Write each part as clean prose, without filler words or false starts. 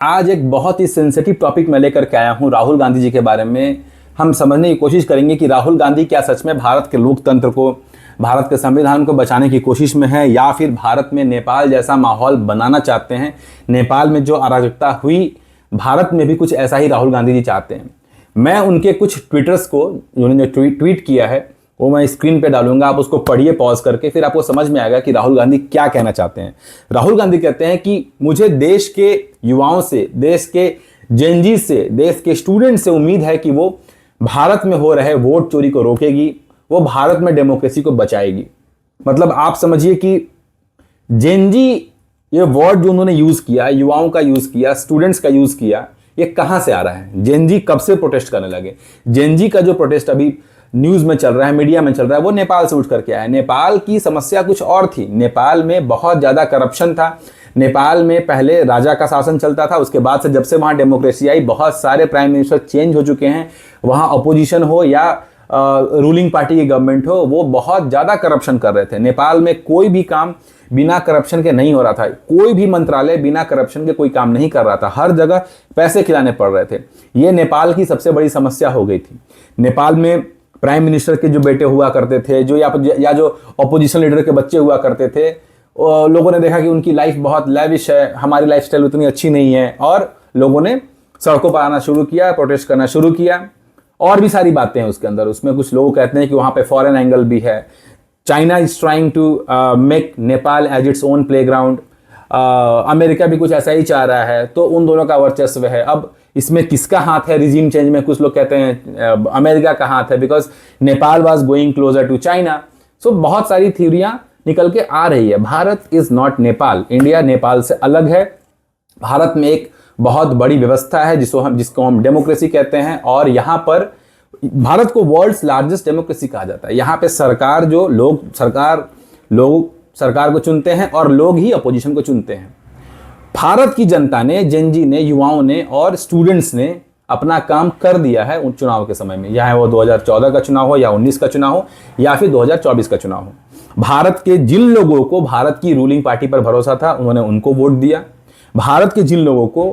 आज एक बहुत ही सेंसिटिव टॉपिक मैं लेकर के आया हूं राहुल गांधी जी के बारे में। हम समझने की कोशिश करेंगे कि राहुल गांधी क्या सच में भारत के लोकतंत्र को, भारत के संविधान को बचाने की कोशिश में है, या फिर भारत में नेपाल जैसा माहौल बनाना चाहते हैं। नेपाल में जो अराजकता हुई, भारत में भी कुछ ऐसा ही राहुल गांधी जी चाहते हैं। मैं उनके कुछ ट्वीटर्स को, उन्होंने जो ट्वीट किया है वो मैं स्क्रीन पे डालूंगा, आप उसको पढ़िए पॉज करके, फिर आपको समझ में आएगा कि राहुल गांधी क्या कहना चाहते हैं। राहुल गांधी कहते हैं कि मुझे देश के युवाओं से, देश के जेनजी से, देश के स्टूडेंट से उम्मीद है कि वो भारत में हो रहे वोट चोरी को रोकेगी, वो भारत में डेमोक्रेसी को बचाएगी। मतलब आप समझिए कि जेनजी, ये वर्ड जो उन्होंने यूज किया, युवाओं का यूज किया, स्टूडेंट्स का यूज किया, ये कहां से आ रहा है? जेनजी कब से प्रोटेस्ट करने लगे? जेनजी का जो प्रोटेस्ट अभी न्यूज में चल रहा है, मीडिया में चल रहा है, वो नेपाल से उठ करके आया है। नेपाल की समस्या कुछ और थी। नेपाल में बहुत ज्यादा करप्शन था। नेपाल में पहले राजा का शासन चलता था, उसके बाद से जब से वहां डेमोक्रेसी आई, बहुत सारे प्राइम मिनिस्टर चेंज हो चुके हैं। वहां अपोजिशन हो या रूलिंग पार्टी की गवर्नमेंट हो, वो बहुत ज्यादा करप्शन कर रहे थे। नेपाल में कोई भी काम बिना करप्शन के नहीं हो रहा था। कोई भी मंत्रालय बिना करप्शन के कोई काम नहीं कर रहा था। हर जगह पैसे खिलाने पड़ रहे थे। ये नेपाल की सबसे बड़ी समस्या हो गई थी। नेपाल में प्राइम मिनिस्टर के जो बेटे हुआ करते थे, जो या जो अपोजिशन लीडर के बच्चे हुआ करते थे, लोगों ने देखा कि उनकी लाइफ बहुत लैविश है, हमारी लाइफस्टाइल उतनी अच्छी नहीं है, और लोगों ने सड़कों पर आना शुरू किया, प्रोटेस्ट करना शुरू किया। और भी सारी बातें हैं उसके अंदर। उसमें कुछ लोग कहते हैं कि वहां पे फॉरेन एंगल भी है। China is trying to make Nepal as its own playground. America भी कुछ ऐसा ही चाह रहा है, तो उन दोनों का वर्चस्व है। अब इसमें किसका हाथ है रिजीम चेंज में? कुछ लोग कहते हैं अमेरिका का हाथ है, because Nepal was going closer to China. So बहुत सारी थ्योरियां निकल के आ रही है। Bharat is not Nepal. India Nepal से अलग है। भारत में एक बहुत बड़ी व्यवस्था है जिसको हम डेमोक्रेसी कहते हैं, और यहां पर भारत को वर्ल्ड्स लार्जेस्ट डेमोक्रेसी कहा जाता है। यहां पे सरकार लोग सरकार को चुनते हैं और लोग ही अपोजिशन को चुनते हैं। भारत की जनता ने, जेनजी ने, युवाओं ने और स्टूडेंट्स ने अपना काम कर दिया है उन चुनाव के समय में। या वो 2014 का चुनाव हो, या 19 का चुनाव हो, या फिर 2024 का चुनाव हो। भारत के जिन लोगों को भारत की रूलिंग पार्टी पर भरोसा था, उन्होंने उनको वोट दिया। भारत के जिन लोगों को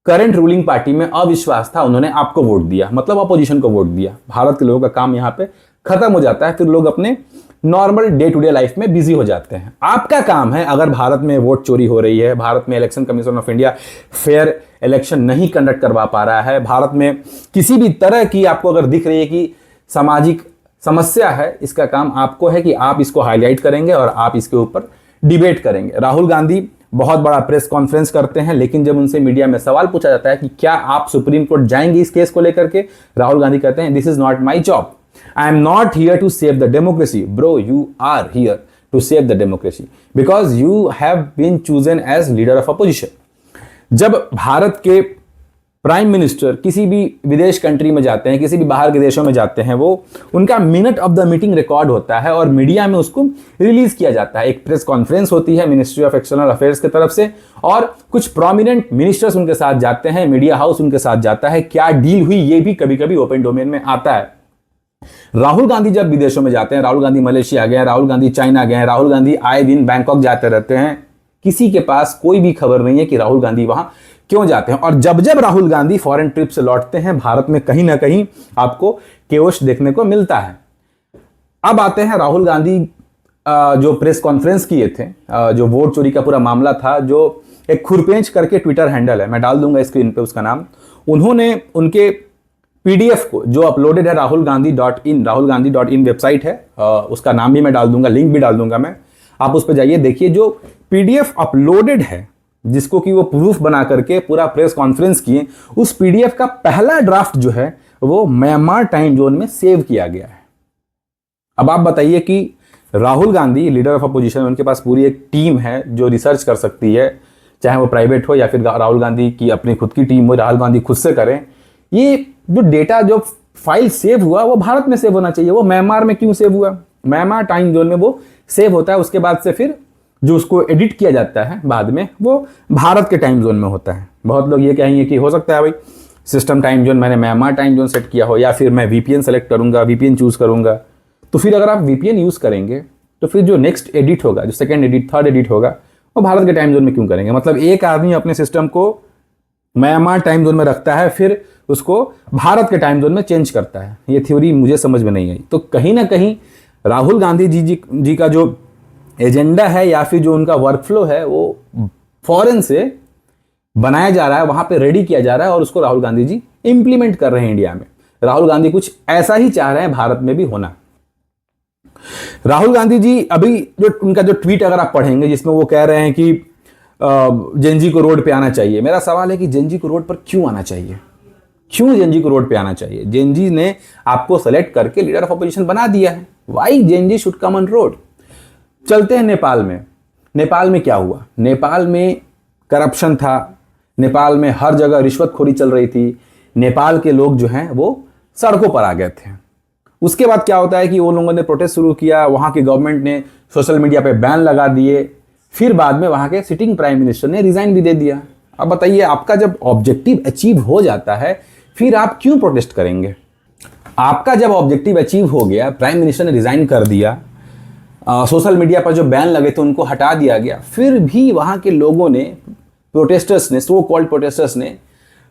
करंट रूलिंग पार्टी में अविश्वास था, उन्होंने आपको वोट दिया, मतलब अपोजिशन को वोट दिया। भारत के लोगों का काम यहां पे खत्म हो जाता है। फिर लोग अपने normal day to day life में बिजी हो जाते हैं। आपका काम है, अगर भारत में वोट चोरी हो रही है, भारत में election commission of India fair election नहीं कंडक्ट करवा पा रहा है, भारत में किसी भी तरह की आपको अगर दिख रही है कि सामाजिक समस्या है, इसका काम आपको है कि आप इसको हाईलाइट करेंगे और आप इसके ऊपर डिबेट करेंगे। राहुल गांधी बहुत बड़ा प्रेस कॉन्फ्रेंस करते हैं, लेकिन जब उनसे मीडिया में सवाल पूछा जाता है कि क्या आप सुप्रीम कोर्ट जाएंगे इस केस को लेकर के, राहुल गांधी कहते हैं this is not my job. I am not here to save the democracy. Bro, you are here to save the democracy because you have been chosen as leader of opposition. जब भारत के prime minister किसी भी विदेश country में जाते हैं, किसी भी बाहर के देशों में जाते हैं, वो उनका minute of the meeting record होता है और मीडिया में उसको रिलीज किया जाता है। एक प्रेस कॉन्फ्रेंस होती है मिनिस्ट्री ऑफ एक्सटर्नल अफेयर्स की तरफ से, और कुछ प्रोमिनेंट मिनिस्टर्स उनके साथ जाते हैं, मीडिया हाउस उनके साथ जाता है। क्या डील हुई, ये भी कभी कभी ओपन डोमेन में आता है। राहुल गांधी जब विदेशों में जाते हैं, राहुल गांधी मलेशिया गए, राहुल गांधी चाइना गए, राहुल गांधी आए दिन बैंकॉक जाते रहते हैं, किसी के पास कोई भी खबर नहीं है कि राहुल गांधी वहां क्यों जाते हैं। और जब जब राहुल गांधी फॉरेन ट्रिप से लौटते हैं, भारत में कहीं ना कहीं आपको केओस देखने को मिलता है। अब आते हैं राहुल गांधी जो प्रेस कॉन्फ्रेंस किए थे, जो वोट चोरी का पूरा मामला था, जो एक खुरपेंच करके ट्विटर हैंडल है, मैं डाल दूंगा स्क्रीन पे उसका नाम। उन्होंने उनके पीडीएफ को जो अपलोडेड है rahulgandhi.in वेबसाइट है, उसका नाम भी मैं डाल दूंगा, लिंक भी डाल दूंगा मैं, आप उस पर जाइए देखिए। जो पीडीएफ अपलोडेड है, जिसको कि वो प्रूफ बना करके पूरा प्रेस कॉन्फ्रेंस किए, उस पीडीएफ का पहला ड्राफ्ट जो है वो म्यांमार टाइम जोन में सेव किया गया है। अब आप बताइए कि Rahul Gandhi leader of opposition, उनके पास पूरी एक टीम है जो रिसर्च कर सकती है, चाहे वो प्राइवेट हो या फिर राहुल गांधी की अपनी खुद की टीम हो, राहुल गांधी खुद से करें। ये जो डेटा, जो फाइल सेव हुआ, वो भारत में सेव होना चाहिए। वो म्यांमार में क्यों सेव हुआ? म्यांमार टाइम जोन में वो सेव होता है। उसके बाद से फिर जो उसको एडिट किया जाता है बाद में, वो भारत के टाइम जोन में होता है। बहुत लोग ये कहेंगे कि हो सकता है भाई सिस्टम टाइम जोन मैंने म्यांमार टाइम जोन सेट किया हो, या फिर मैं वीपीएन सेलेक्ट करूंगा, वीपीएन चूज करूंगा। तो फिर अगर आप वीपीएन यूज करेंगे तो फिर जो नेक्स्ट एडिट होगा, जो सेकंड एडिट, थर्ड एडिट होगा, वो भारत के टाइम जोन में क्यों करेंगे? मतलब एक आदमी अपने सिस्टम को म्यांमार टाइम जोन में रखता है, फिर उसको भारत के टाइम जोन में चेंज करता है। ये थ्योरी मुझे समझ में नहीं आई। तो कहीं ना कहीं राहुल गांधी जी का जो एजेंडा है या फिर जो उनका वर्कफ्लो है वो फॉरेन से बनाया जा रहा है, वहां पे रेडी किया जा रहा है और उसको राहुल गांधी जी इंप्लीमेंट कर रहे हैं इंडिया में। राहुल गांधी कुछ ऐसा ही चाह रहे हैं भारत में भी होना। राहुल गांधी जी अभी जो उनका जो ट्वीट अगर आप पढ़ेंगे जिसमें वो कह रहे हैं कि जेनजी को रोड पे आना चाहिए। मेरा सवाल है कि जेनजी को रोड पर क्यों आना चाहिए? क्यों जेनजी को रोड पे आना चाहिए? जेनजी ने आपको सेलेक्ट करके लीडर ऑफ अपोजिशन बना दिया है। Why Gen Z should come on road? चलते हैं नेपाल में। नेपाल में क्या हुआ? नेपाल में करप्शन था, नेपाल में हर जगह रिश्वतखोरी चल रही थी, नेपाल के लोग जो हैं वो सड़कों पर आ गए थे। उसके बाद क्या होता है कि वो लोगों ने प्रोटेस्ट शुरू किया, वहां की गवर्नमेंट ने सोशल मीडिया पे बैन लगा दिए, फिर बाद में वहां के सिटिंग प्राइम मिनिस्टर ने रिजाइन भी दे दिया। अब बताइए, आपका जब ऑब्जेक्टिव अचीव हो जाता है फिर आप क्यों प्रोटेस्ट करेंगे? आपका जब ऑब्जेक्टिव अचीव हो गया, प्राइम मिनिस्टर ने रिजाइन कर दिया, सोशल मीडिया पर जो बैन लगे थे उनको हटा दिया गया, फिर भी वहां के लोगों ने, प्रोटेस्टर्स ने, सो कॉल्ड प्रोटेस्टर्स ने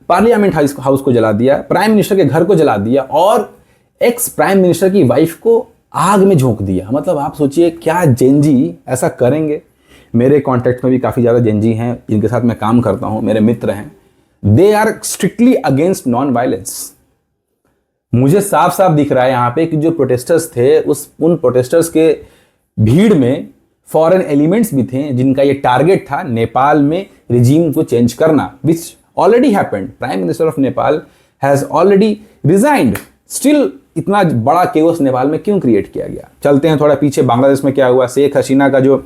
पार्लियामेंट हाउस को जला दिया, प्राइम मिनिस्टर के घर को जला दिया और एक्स प्राइम मिनिस्टर की वाइफ को आग में झोंक दिया। मतलब आप सोचिए, क्या जेनजी ऐसा करेंगे? मेरे कॉन्टेक्ट में भी काफ़ी ज़्यादा जेनजी हैं जिनके साथ मैं काम करता हूं, मेरे मित्र हैं। They are strictly against non violence. मुझे साफ साफ दिख रहा है यहाँ पे कि जो प्रोटेस्टर्स थे उन प्रोटेस्टर्स के भीड़ में फॉरेन एलिमेंट्स भी थे जिनका ये टारगेट था नेपाल में रिजीम को चेंज करना, which already happened. Prime minister of Nepal has already resigned. Still इतना बड़ा केओस नेपाल में क्यों क्रिएट किया गया? चलते हैं थोड़ा पीछे, बांग्लादेश में क्या हुआ। शेख हसीना का जो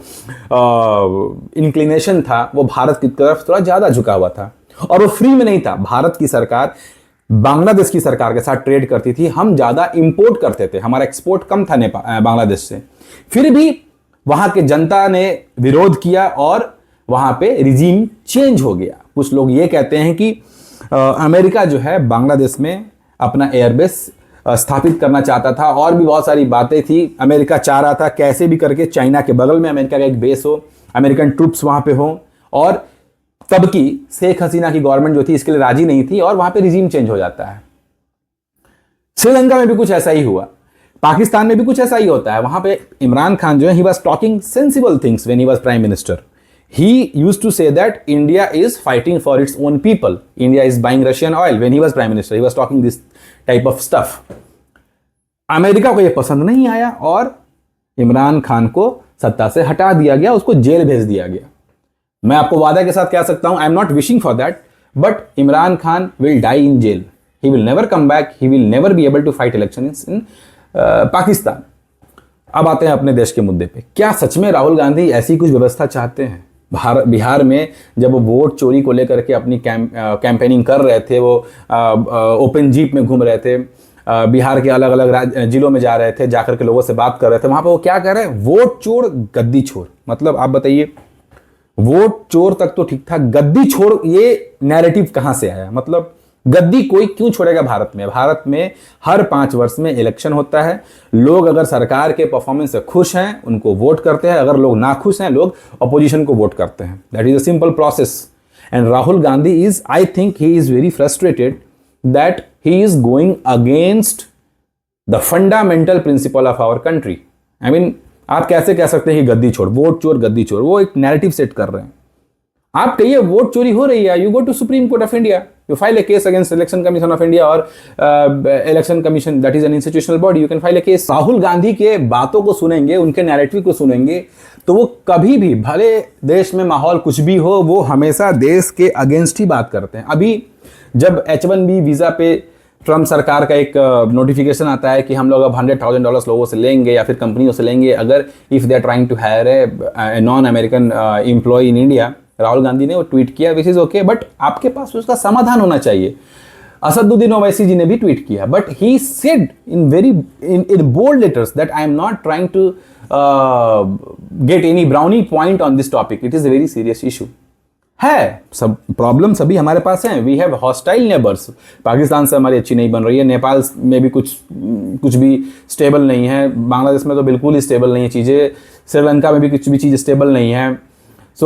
इंक्लिनेशन था वो भारत की तरफ थोड़ा ज्यादा झुका हुआ था और वो फ्री में नहीं था। भारत की सरकार बांग्लादेश की सरकार के साथ ट्रेड करती थी, हम ज्यादा इंपोर्ट करते थे, हमारा एक्सपोर्ट कम था बांग्लादेश से। फिर भी वहां के जनता ने विरोध किया और वहां पे रिजीम चेंज हो गया। कुछ लोग ये कहते हैं कि अमेरिका जो है बांग्लादेश में अपना एयरबेस स्थापित करना चाहता था और भी बहुत सारी बातें थी। अमेरिका चाह रहा था कैसे भी करके चाइना के बगल में अमेरिका का एक बेस हो, अमेरिकन ट्रूप्स वहां पे हो, और तब की शेख हसीना की गवर्नमेंट जो थी इसके लिए राजी नहीं थी और वहां पे रिजीम चेंज हो जाता है। श्रीलंका में भी कुछ ऐसा ही हुआ, पाकिस्तान में भी कुछ ऐसा ही होता है। वहां पे इमरान खान जो है, he was talking sensible things when he was prime minister. He used to say that India is fighting for its own people. India is buying Russian oil. When he was prime minister, he was talking this type of stuff. America को यह पसंद नहीं आया और इमरान खान को सत्ता से हटा दिया गया, उसको जेल भेज दिया गया। मैं आपको वादा के साथ कह सकता हूं, I am not wishing for that, but Imran Khan will die in jail. He will never come back, he will never be able to fight election in Pakistan. अब आते हैं अपने देश के मुद्दे पे। क्या सच में राहुल गांधी ऐसी कुछ व्यवस्था चाहते हैं? बिहार में जब वो वोट चोरी को लेकर के अपनी कैंपेनिंग कर रहे थे, वो ओपन जीप में घूम रहे थे, बिहार के अलग अलग जिलों में जा रहे थे, जाकर के लोगों से बात कर रहे थे, वहां पे वो क्या कर रहे हैं? वोट चोर गद्दी छोर। मतलब आप बताइए, वोट चोर तक तो ठीक था, गद्दी छोर ये नैरेटिव कहां से आया? मतलब गद्दी कोई क्यों छोड़ेगा भारत में? भारत में हर 5 वर्ष में इलेक्शन होता है। लोग अगर सरकार के परफॉर्मेंस से खुश हैं उनको वोट करते हैं, अगर लोग ना खुश हैं लोग अपोजिशन को वोट करते हैं। That is a simple process. And Rahul Gandhi is, I think he is very frustrated that he is going against the fundamental principle of our country. I mean, आप कैसे कह सकते हैं कि गद्दी छोड़, वोट चोर गद्दी चोर? वो एक नैरेटिव सेट कर रहे हैं। आप कहिए वोट चोरी हो रही है, you go to supreme court of India, you file a case against election commission of India और election commission, that is an institutional body, you can file a case. Rahul Gandhi के बातों को सुनेंगे, उनके नैरेटिव को सुनेंगे तो वो कभी भी, भले देश में माहौल कुछ भी हो, वो हमेशा देश के अगेंस्ट ही बात करते हैं। अभी जब H1B वीजा पे ट्रम्प सरकार का एक नोटिफिकेशन आता है कि हम लोग अब $100,000 लोगों से लेंगे या फिर कंपनियों से लेंगे अगर if they are trying to hire a non American employ in India, Rahul Gandhi ने वो ट्वीट किया, विच इज ओके, बट आपके पास उसका समाधान होना चाहिए। असदुद्दीन ओवैसी जी ने भी ट्वीट किया, but he said in bold letters that I am not trying to get any brownie point on this topic, it is a very serious issue. है सब प्रॉब्लम सभी हमारे पास हैं, we have hostile neighbours. Pakistan से हमारी अच्छी नहीं बन रही है, नेपाल में भी कुछ भी स्टेबल नहीं है, बांग्लादेश में तो बिल्कुल ही स्टेबल नहीं है चीज़ें, श्रीलंका में भी कुछ भी चीज़ स्टेबल नहीं है।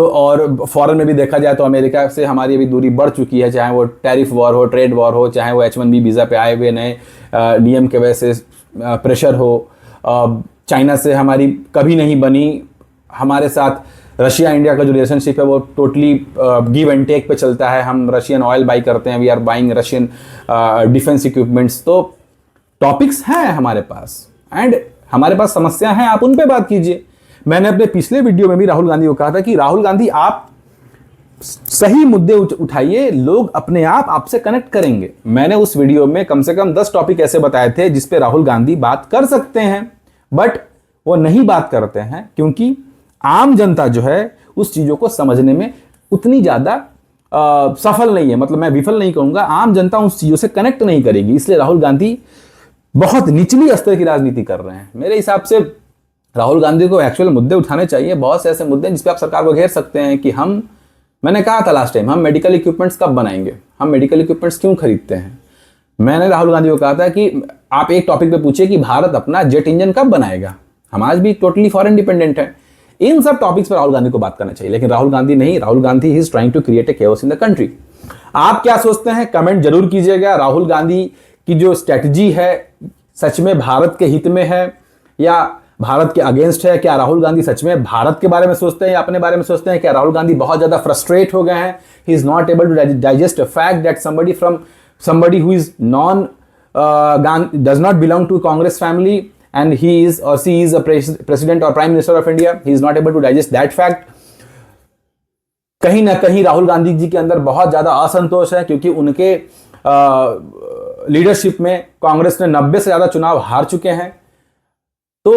और फॉरेन में भी देखा जाए तो अमेरिका से हमारी अभी दूरी बढ़ चुकी है, चाहे वो टैरिफ वॉर हो, ट्रेड वॉर हो, चाहे वो H1B वीज़ा पे आए हुए नए नियम के वजह से प्रेशर हो। चाइना से हमारी कभी नहीं बनी, हमारे साथ रशिया इंडिया का जो रिलेशनशिप है वो टोटली गिव एंड टेक पे चलता है। हम रशियन ऑयल बाई करते हैं, we are buying Russian defence equipments. तो टॉपिक्स हैं हमारे पास एंड हमारे पास समस्या है, आप उन पे बात कीजिए। मैंने अपने पिछले वीडियो में भी राहुल गांधी को कहा था कि राहुल गांधी आप सही मुद्दे उठाइए, लोग अपने आप आपसे कनेक्ट करेंगे। मैंने उस वीडियो में कम से कम 10 टॉपिक ऐसे बताए थे जिस पे राहुल गांधी बात कर सकते हैं, बट वो नहीं बात करते हैं क्योंकि आम जनता जो है उस चीजों को समझने में उतनी ज्यादा सफल नहीं है। मतलब मैं विफल नहीं कहूंगा, आम जनता उस चीजों से कनेक्ट नहीं करेगी, इसलिए राहुल गांधी बहुत निचली स्तर की राजनीति कर रहे हैं। मेरे हिसाब से राहुल गांधी को एक्चुअल मुद्दे उठाने चाहिए। बहुत से ऐसे मुद्दे हैं जिस पे आप सरकार को घेर सकते हैं कि मैंने कहा था लास्ट टाइम, हम मेडिकल इक्विपमेंट्स कब बनाएंगे, हम मेडिकल इक्विपमेंट्स क्यों खरीदते हैं। मैंने राहुल गांधी को कहा था कि आप एक टॉपिक पे पूछिए कि भारत अपना जेट इंजन कब बनाएगा, हम आज भी टोटली फॉरेन डिपेंडेंट है। इन सब टॉपिक्स पर राहुल गांधी को बात करना चाहिए, लेकिन राहुल गांधी नहीं। Rahul Gandhi is trying to create a chaos in the country. आप क्या सोचते हैं कमेंट जरूर कीजिएगा। राहुल गांधी की जो स्ट्रेटजी है सच में भारत के हित में है या भारत के अगेंस्ट है? क्या राहुल गांधी सच में भारत के बारे में सोचते हैं या अपने बारे में सोचते हैं? क्या राहुल गांधी बहुत ज्यादा फ्रस्ट्रेट हो गए हैं? He is not able to digest a fact that somebody who is does not belong to Congress family and he is or she is a president or prime minister of India. He is not able to digest that fact. कहीं ना कहीं राहुल गांधी जी के अंदर बहुत ज्यादा असंतोष है क्योंकि उनके लीडरशिप में कांग्रेस ने 90 से ज्यादा चुनाव हार चुके हैं। तो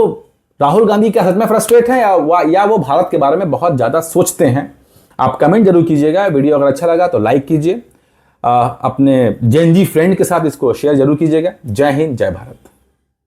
राहुल गांधी क्या सच में फ्रस्ट्रेट है या वो भारत के बारे में बहुत ज्यादा सोचते हैं? आप कमेंट जरूर कीजिएगा। वीडियो अगर अच्छा लगा तो लाइक कीजिए, अपने जेएनजी फ्रेंड के साथ इसको शेयर जरूर कीजिएगा। जय हिंद, जय भारत।